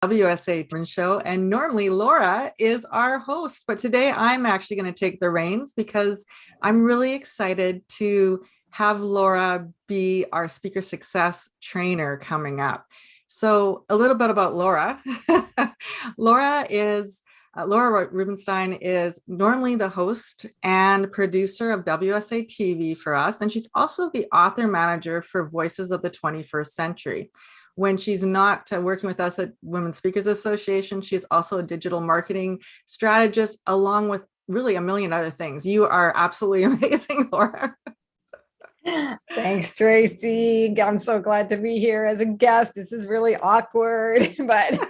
WSA show, and normally Laura is our host, but today I'm actually going to take the reins because I'm really excited to have Laura be our speaker success trainer coming up. So a little bit about Laura. Laura Rubenstein is normally the host and producer of WSA TV for us, and she's also the author manager for Voices of the 21st Century. When she's not working with us at Women Speakers Association, she's also a digital marketing strategist, along with really a million other things. You are absolutely amazing, Laura. Thanks, Tracy. I'm so glad to be here as a guest. This is really awkward, but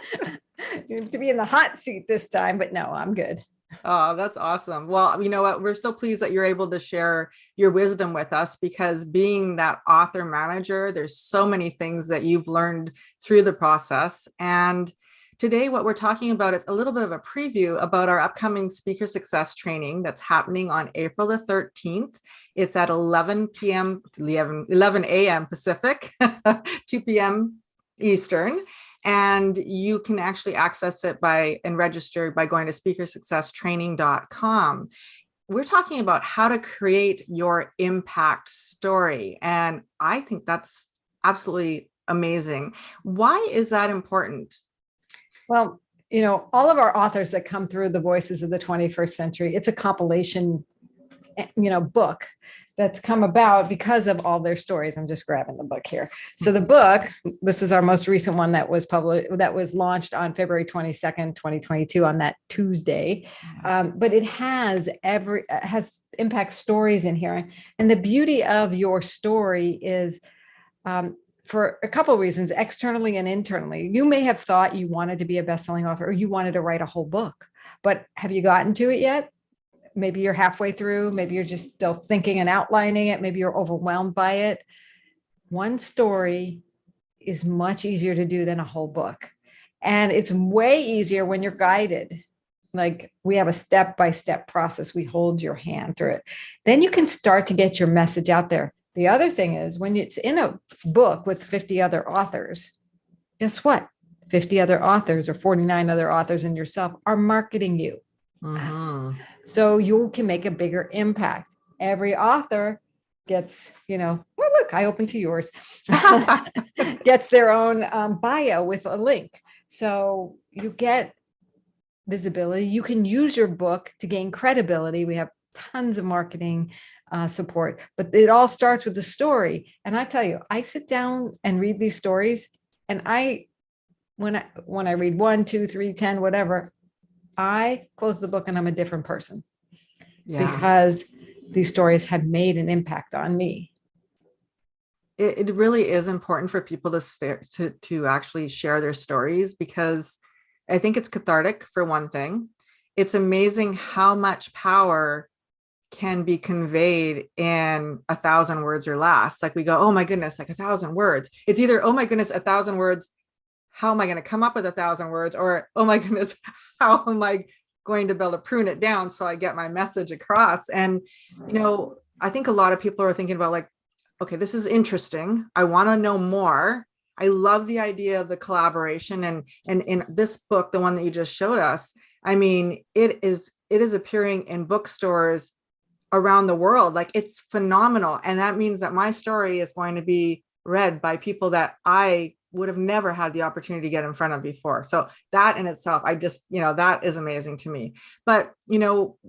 to be in the hot seat this time, but no, I'm good. Oh, that's awesome. Well, you know what? We're so pleased that you're able to share your wisdom with us, because being that author manager, there's so many things that you've learned through the process. And today, what we're talking about is a little bit of a preview about our upcoming speaker success training that's happening on April the 13th. It's at 11 a.m. Pacific, 2 p.m. Eastern. And you can actually access it and register by going to speakersuccesstraining.com. We're talking about how to create your impact story. And I think that's absolutely amazing. Why is that important? Well, all of our authors that come through the Voices of the 21st Century, it's a compilation, book that's come about because of all their stories. I'm just grabbing the book here. So the book, this is our most recent one that was launched on February 22nd, 2022, on that Tuesday. Yes. But it has impact stories in here. And the beauty of your story is, for a couple of reasons, externally and internally. You may have thought you wanted to be a best-selling author, or you wanted to write a whole book, but have you gotten to it yet? Maybe you're halfway through. Maybe you're just still thinking and outlining it. Maybe you're overwhelmed by it. One story is much easier to do than a whole book. And it's way easier when you're guided. Like, we have a step-by-step process. We hold your hand through it. Then you can start to get your message out there. The other thing is, when it's in a book with 50 other authors, guess what? 50 other authors, or 49 other authors, and yourself are marketing you. Mm-hmm. So you can make a bigger impact. Every author gets, oh, look, I opened to yours, gets their own bio with a link. So you get visibility. You can use your book to gain credibility. We have tons of marketing support, but it all starts with the story. And I tell you, I sit down and read these stories, and when I read 1, 2, 3, 10, whatever, I close the book and I'm a different person. Yeah. Because these stories have made an impact on me. It really is important for people to actually share their stories, because I think it's cathartic, for one thing. It's amazing how much power can be conveyed in 1,000 words or less. Like, we go, oh my goodness, like 1,000 words. It's either, oh my goodness, 1,000 words. How am I going to come up with 1,000 words? Or, oh my goodness, how am I going to be able to prune it down so I get my message across? And, I think a lot of people are thinking about, like, okay, this is interesting. I want to know more. I love the idea of the collaboration. And in this book, the one that you just showed us, I mean, it is appearing in bookstores around the world. Like, it's phenomenal. And that means that my story is going to be read by people that I would have never had the opportunity to get in front of before. So that in itself, I just, that is amazing to me. But,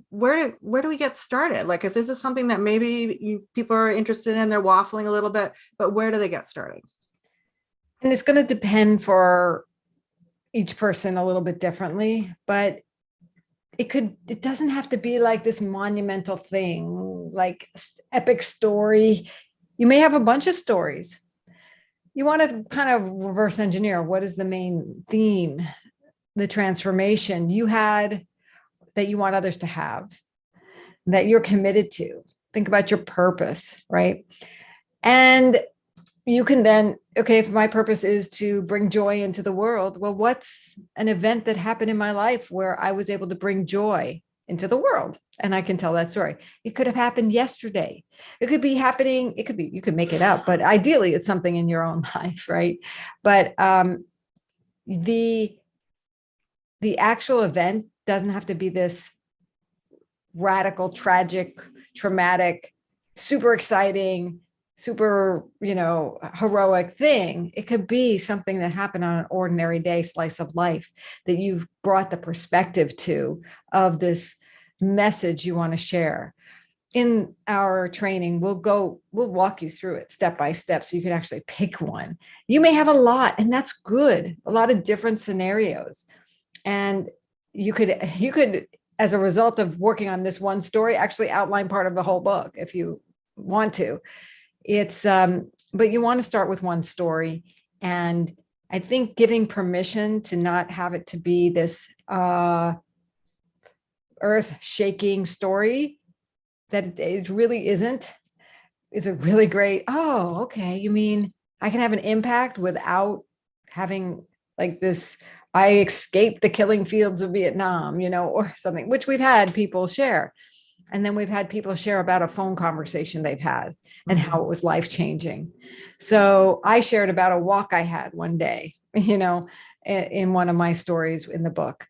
where do we get started? Like, if this is something that maybe people are interested in, they're waffling a little bit, but where do they get started? And it's going to depend for each person a little bit differently, but it doesn't have to be like this monumental thing, like epic story. You may have a bunch of stories. You want to kind of reverse engineer. What is the main theme, the transformation you had that you want others to have, that you're committed to? Think about your purpose, right? And you can then, okay, if my purpose is to bring joy into the world, well, what's an event that happened in my life where I was able to bring joy into the world? And I can tell that story. It could have happened yesterday. It could be happening. You could make it up, but ideally it's something in your own life, right? But the the actual event doesn't have to be this radical, tragic, traumatic, super exciting, super, heroic thing. It could be something that happened on an ordinary day, slice of life, that you've brought the perspective to of this message you want to share. In our training, we'll walk you through it step by step so you can actually pick one. You may have a lot, and that's good, a lot of different scenarios. And you could, as a result of working on this one story, actually outline part of the whole book if you want to. But you want to start with one story. And I think giving permission to not have it to be this earth-shaking story that it really isn't, is a really great, oh, okay, you mean I can have an impact without having like this, I escaped the killing fields of Vietnam, or something, which we've had people share. And then we've had people share about a phone conversation they've had and how it was life-changing. So I shared about a walk I had one day, in one of my stories in the book.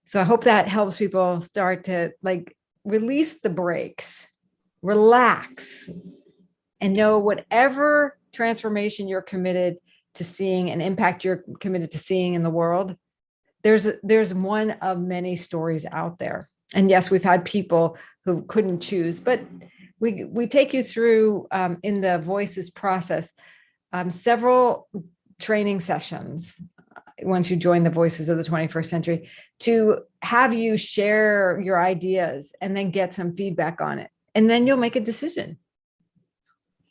So I hope that helps people start to release the brakes, relax, and know whatever transformation you're committed to seeing and impact you're committed to seeing in the world, there's one of many stories out there. And yes, we've had people who couldn't choose, but we take you through in the Voices process several training sessions once you join the Voices of the 21st Century to have you share your ideas and then get some feedback on it. And then you'll make a decision.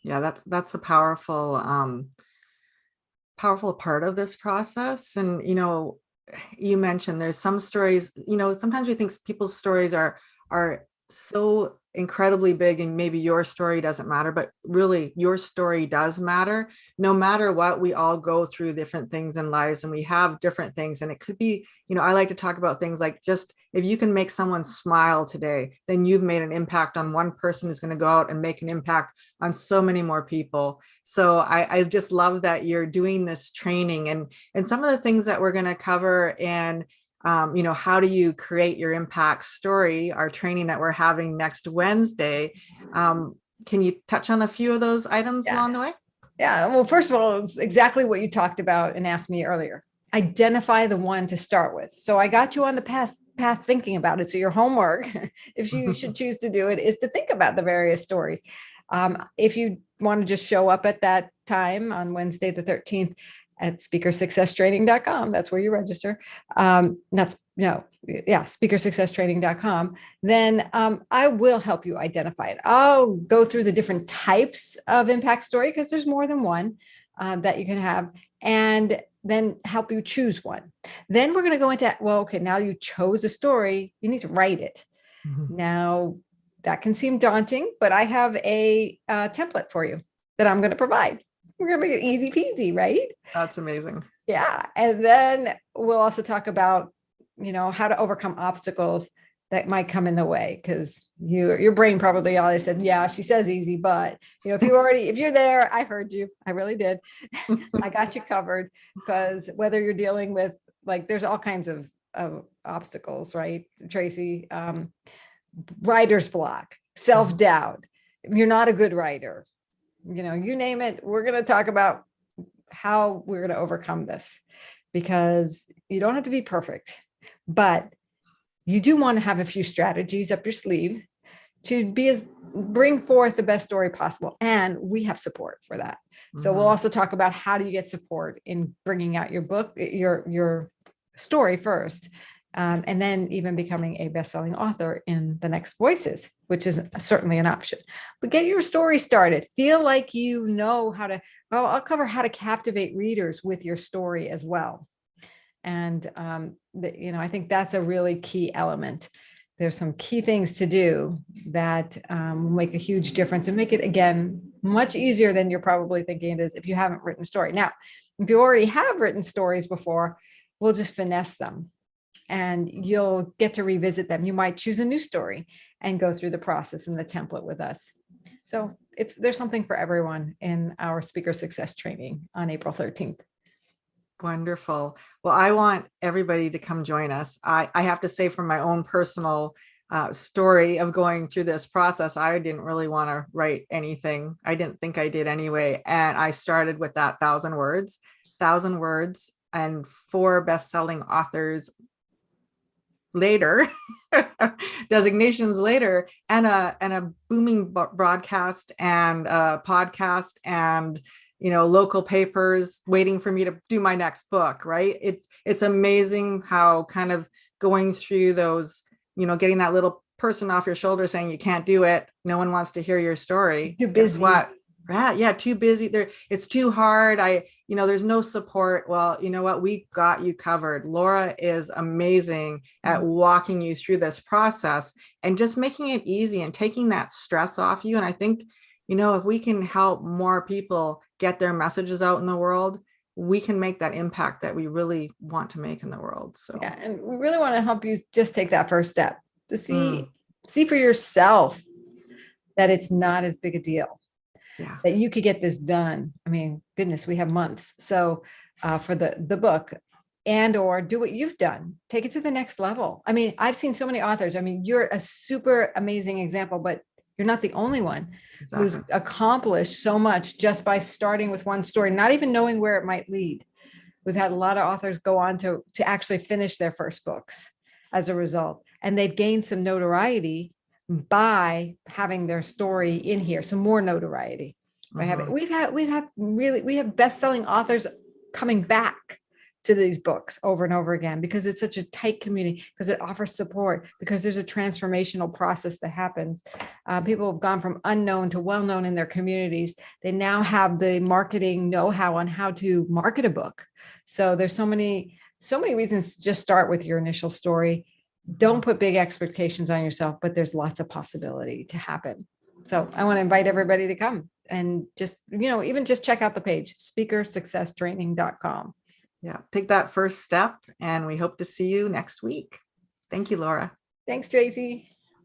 Yeah, that's a powerful part of this process. And, you mentioned there's some stories, sometimes we think people's stories are so incredibly big and maybe your story doesn't matter, but really your story does matter. No matter what, we all go through different things in lives and we have different things. And it could be, I like to talk about things like, just if you can make someone smile today, then you've made an impact on one person who's going to go out and make an impact on so many more people. So I just love that you're doing this training, and some of the things that we're going to cover, and how do you create your impact story, our training that we're having next Wednesday. Can you touch on a few of those items along the way? Yeah. Well, first of all, it's exactly what you talked about and asked me earlier. Identify the one to start with. So I got you on the path thinking about it. So your homework, if you should choose to do it, is to think about the various stories. If you want to just show up at that time on Wednesday, the 13th, at speakersuccesstraining.com. That's where you register. Speakersuccesstraining.com. Then I will help you identify it. I'll go through the different types of impact story, because there's more than one that you can have, and then help you choose one. Then we're going to go into, now you chose a story, you need to write it. Now, that can seem daunting, but I have a template for you that I'm going to provide. We're going to make it easy peasy, right? That's amazing. Yeah. And then we'll also talk about, how to overcome obstacles that might come in the way, because your brain probably always said, yeah, she says easy, but if you're there, I heard you, I really did. I got you covered, because whether you're dealing with, there's all kinds of obstacles, right, Tracy? Writer's block, self-doubt, you're not a good writer, you name it. We're going to talk about how we're going to overcome this, because you don't have to be perfect, but you do want to have a few strategies up your sleeve to bring forth the best story possible. And we have support for that. So we'll also talk about how do you get support in bringing out your book, your story first. And then even becoming a best-selling author in the next Voices, which is certainly an option. But get your story started. Feel like you know how to, I'll cover how to captivate readers with your story as well. And, I think that's a really key element. There's some key things to do that will make a huge difference and make it, again, much easier than you're probably thinking it is if you haven't written a story. Now, if you already have written stories before, we'll just finesse them, and you'll get to revisit them. You might choose a new story and go through the process and the template with us. So there's something for everyone in our Speaker Success training on April 13th. Wonderful. Well, I want everybody to come join us. I have to say, from my own personal story of going through this process, I didn't really want to write anything. I didn't think I did anyway. And I started with that 1,000 words, and 4 best-selling authors later, designations later, and a booming broadcast and a podcast, and local papers waiting for me to do my next book. Right? It's amazing how kind of going through those, getting that little person off your shoulder saying you can't do it, no one wants to hear your story. Too Guess busy. what? Yeah, too busy. It's too hard. There's no support. Well, you know what? We got you covered. Laura is amazing at walking you through this process and just making it easy and taking that stress off you. And I think, if we can help more people get their messages out in the world, we can make that impact that we really want to make in the world. So yeah, and we really want to help you just take that first step to see for yourself that it's not as big a deal. Yeah. That you could get this done. I mean, goodness, we have months. So for the book, and or do what you've done, take it to the next level. I mean, I've seen so many authors. I mean, you're a super amazing example, but you're not the only one who's accomplished so much just by starting with one story, not even knowing where it might lead. We've had a lot of authors go on to actually finish their first books as a result, and they've gained some notoriety by having their story in here. So more notoriety. We have best-selling authors coming back to these books over and over again because it's such a tight community, because it offers support, because there's a transformational process that happens. People have gone from unknown to well-known in their communities. They now have the marketing know-how on how to market a book. So there's so many reasons to just start with your initial story. Don't put big expectations on yourself, but there's lots of possibility to happen. So I want to invite everybody to come and just, even just check out the page, speakersuccesstraining.com. Yeah. Take that first step, and we hope to see you next week. Thank you, Laura. Thanks, Tracy.